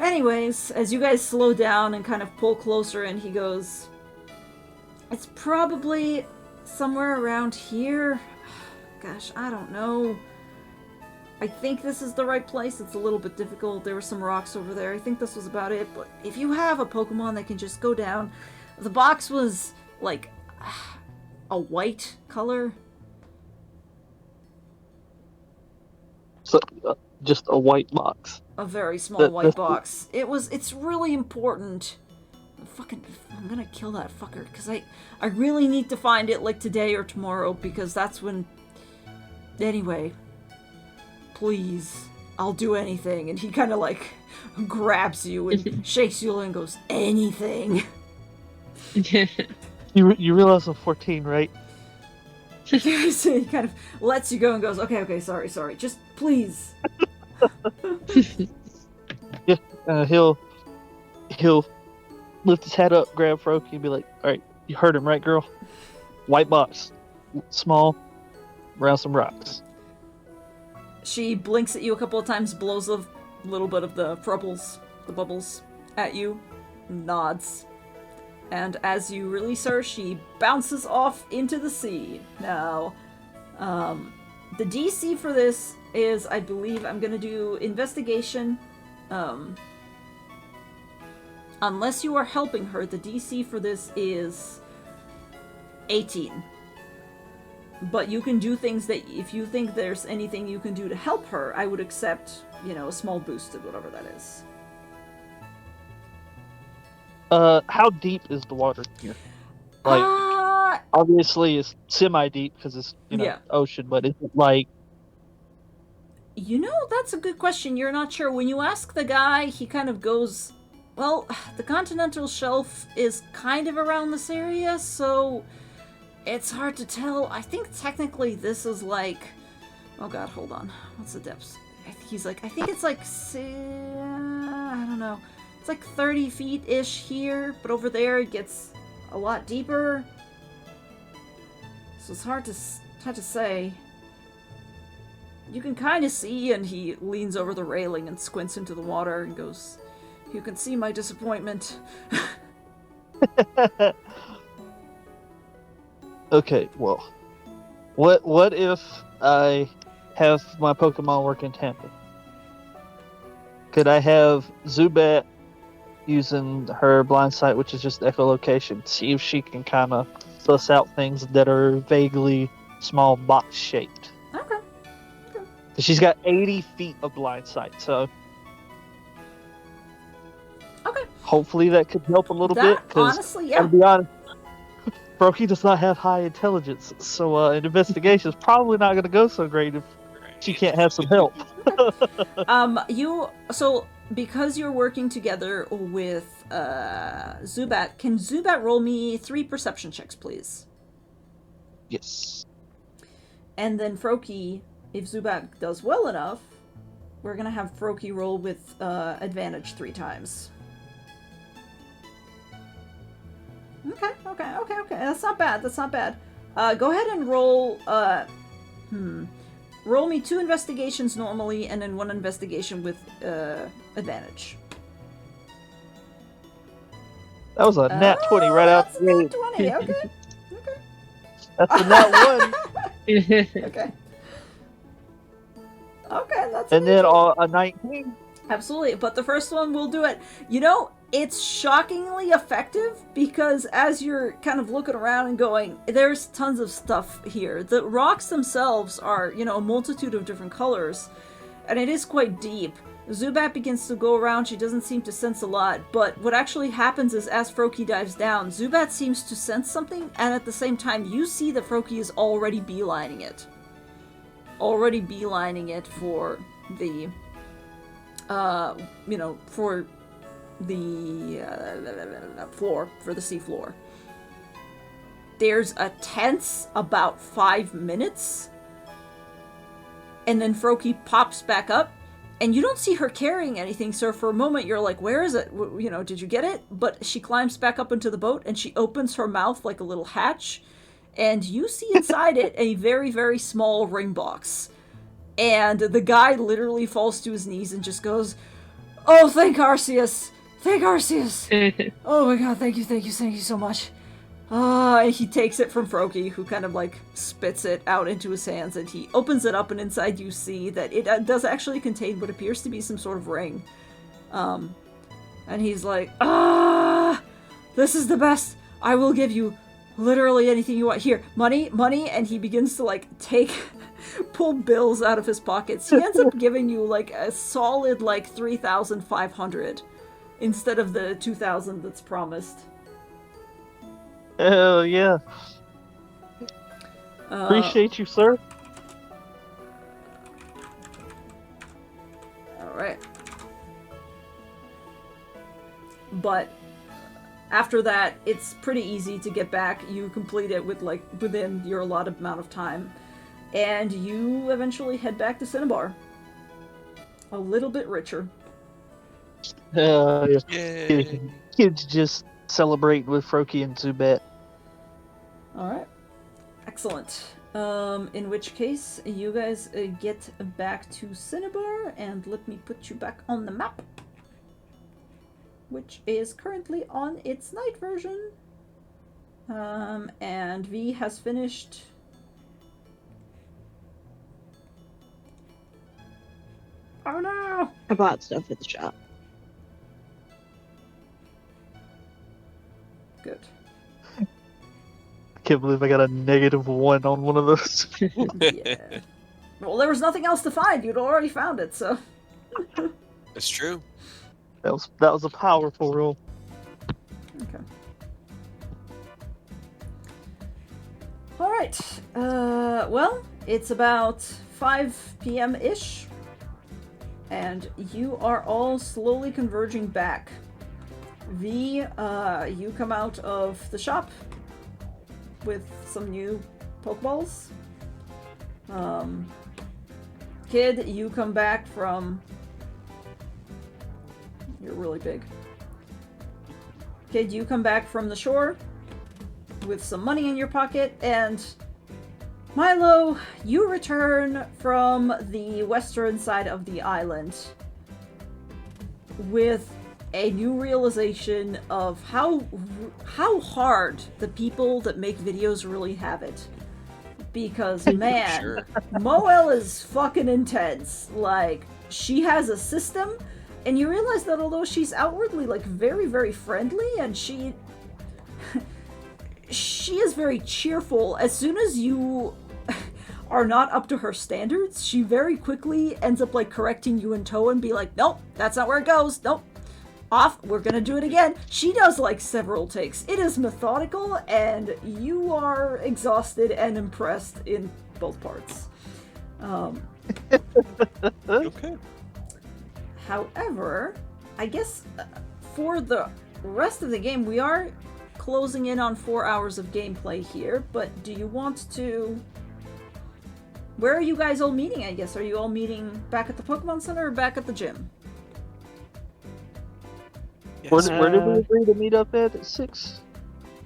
Anyways, as you guys slow down and kind of pull closer in, he goes, it's probably somewhere around here. Gosh, I don't know. I think this is the right place. It's a little bit difficult. There were some rocks over there. I think this was about it. But if you have a Pokemon that can just go down... The box was, like, a white color. So, just a white box. A very small white box. It's really important. I'm gonna kill that fucker, because I really need to find it, like, today or tomorrow, because that's when... Anyway. Please. I'll do anything. And he kind of, like, grabs you and shakes you and goes, anything. You realize I'm 14, right? He kind of lets you go and goes, okay, sorry, just please. He'll lift his hat up, grab Froki, and be like, "All right, you heard him, right, girl? White box, small, around some rocks." She blinks at you a couple of times, blows a little bit of the bubbles at you, nods. And as you release her, she bounces off into the sea. Now, the DC for this is, I believe, I'm gonna do investigation. Unless you are helping her, the DC for this is 18. But you can do things that, if you think there's anything you can do to help her, I would accept, a small boost of whatever that is. How deep is the water here? Like, obviously it's semi-deep because it's, Yeah. ocean, but is it like... That's a good question. You're not sure. When you ask the guy, he kind of goes, well, the continental shelf is kind of around this area, so it's hard to tell. I think technically this is like, oh god, hold on. What's the depths? He's like, I think it's like, I don't know. It's like 30 feet-ish here, but over there it gets a lot deeper. So it's hard to say. You can kind of see, and he leans over the railing and squints into the water and goes, "You can see my disappointment." Okay, well, what if I have my Pokemon work in tandem? Could I have Zubat using her blind sight, which is just echolocation, see if she can kind of suss out things that are vaguely small box shaped? Okay. She's got 80 feet of blind sight, so Okay. hopefully that could help a little bit. Because honestly, yeah. to be honest, Brokey does not have high intelligence, so an investigation is probably not going to go so great if she can't have some help. Because you're working together with Zubat, can Zubat roll me 3 perception checks, please? Yes. And then Froki, if Zubat does well enough, we're gonna have Froki roll with advantage 3 times. Okay. That's not bad. Go ahead and roll. Roll me 2 investigations normally, and then 1 investigation with advantage. That was a nat 20 right out That's the a gate. nat 20. Okay. That's a nat 1. Okay. Okay, that's. And then a 19. Absolutely, but the first one will do it. It's shockingly effective because as you're kind of looking around and going, there's tons of stuff here. The rocks themselves are, a multitude of different colors, and it is quite deep. Zubat begins to go around, she doesn't seem to sense a lot, but what actually happens is as Froki dives down, Zubat seems to sense something, and at the same time you see that Froki is already beelining it. For the, for the floor, for the sea floor. There's a tense about 5 minutes, and then Froki pops back up, and you don't see her carrying anything, so for a moment you're like, where is it? Did you get it? But she climbs back up into the boat, and she opens her mouth like a little hatch, and you see inside it a very, very small ring box. And the guy literally falls to his knees and just goes, "Oh, thank Arceus! Thank Arceus! Oh my god, thank you so much." And he takes it from Froki, who kind of spits it out into his hands, and he opens it up, and inside you see that it does actually contain what appears to be some sort of ring. And he's like, this is the best! I will give you literally anything you want. Here, money, and he begins to pull bills out of his pockets. He ends up giving you a solid 3,500 instead of the 2,000 that's promised. Hell yeah. Appreciate you, sir. Alright. But After that, it's pretty easy to get back. You complete it within your allotted amount of time. And you eventually head back to Cinnabar. A little bit richer. Yeah. Yay. Kids just celebrate with Froki and Zubat. Alright. Excellent. In which case, you guys get back to Cinnabar, and let me put you back on the map. Which is currently on its night version. And V has finished. Oh no! I bought stuff at the shop. Good. I can't believe I got a -1 on one of those. Yeah. Well, there was nothing else to find. You'd already found it, so. It's true. That was a powerful roll. Okay. Alright. Well, it's about 5 p.m.-ish. And you are all slowly converging back. V, you come out of the shop with some new Pokeballs. Kid, you come back from... You're really big. Kid, you come back from the shore with some money in your pocket, and Milo, you return from the western side of the island with a new realization of how hard the people that make videos really have it. Because, man, Sure. Moel is fucking intense. Like, she has a system, and you realize that although she's outwardly, like, very, very friendly, and she is very cheerful, as soon as you are not up to her standards, she very quickly ends up, like, correcting you in tow and be like, nope, that's not where it goes, nope, off, we're gonna do it again. She does, like, several takes. It is methodical, and you are exhausted and impressed in both parts. Okay. However, I guess for the rest of the game, we are closing in on 4 hours of gameplay here, but do you want to... Where are you guys all meeting, I guess? Are you all meeting back at the Pokemon Center or back at the gym? Yes. Where did we agree to meet up at 6?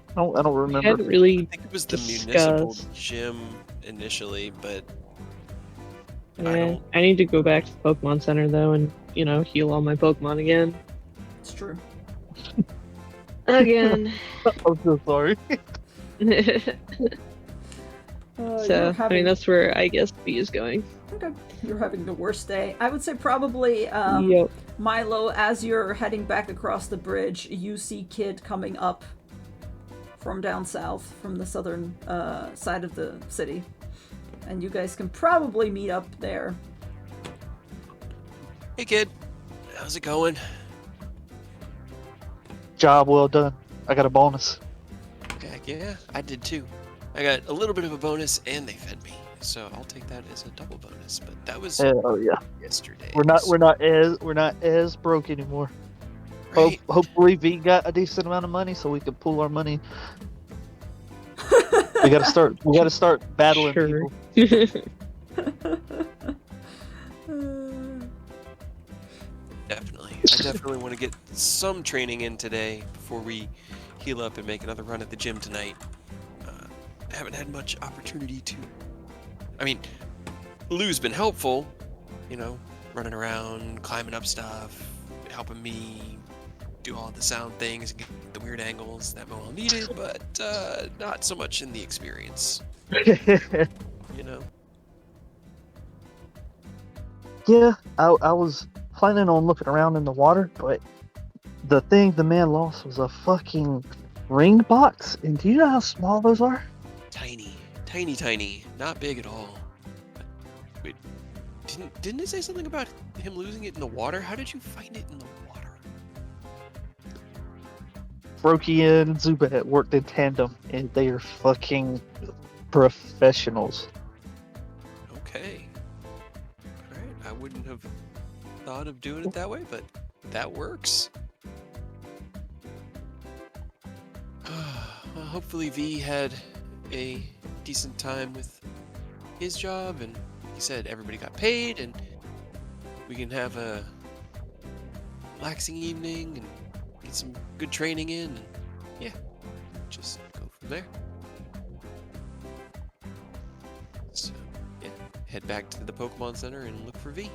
I don't I remember. hadn't really I think it was the municipal discussed. gym initially, but I need to go back to the Pokemon Center though, and heal all my Pokemon again. It's true. Again. I'm so sorry. So I mean that's where I guess B is going. Okay. You're having the worst day. I would say probably Yep. Milo, as you're heading back across the bridge, you see Kid coming up from down south, from the southern side of the city. And you guys can probably meet up there. hey kid, how's it going? Job well done. I got a bonus. Heck yeah, I did too. I got a little bit of a bonus, and they fed me, so I'll take that as a double bonus. But that was Oh yeah. yesterday. We're not as broke anymore. Right? Hopefully V got a decent amount of money so we could pool our money. We gotta start battling Sure. people. Definitely. I definitely want to get some training in today before we heal up and make another run at the gym tonight. I haven't had much opportunity to. I mean, Lou's been helpful, running around, climbing up stuff, helping me do all the sound things, get the weird angles that Moel needed, but not so much in the experience, Yeah, I was planning on looking around in the water, but the thing the man lost was a fucking ring box. And do you know how small those are? Tiny, not big at all. Wait, didn't it say something about him losing it in the water? How did you find it in the water? Froki and Zubat worked in tandem, and they are fucking professionals. Okay. Alright, I wouldn't have thought of doing it that way, but that works. hopefully V had a decent time with his job, and he said everybody got paid, and we can have a relaxing evening and get some good training in, and yeah, just go from there. So, yeah, head back to the Pokemon Center and look for V.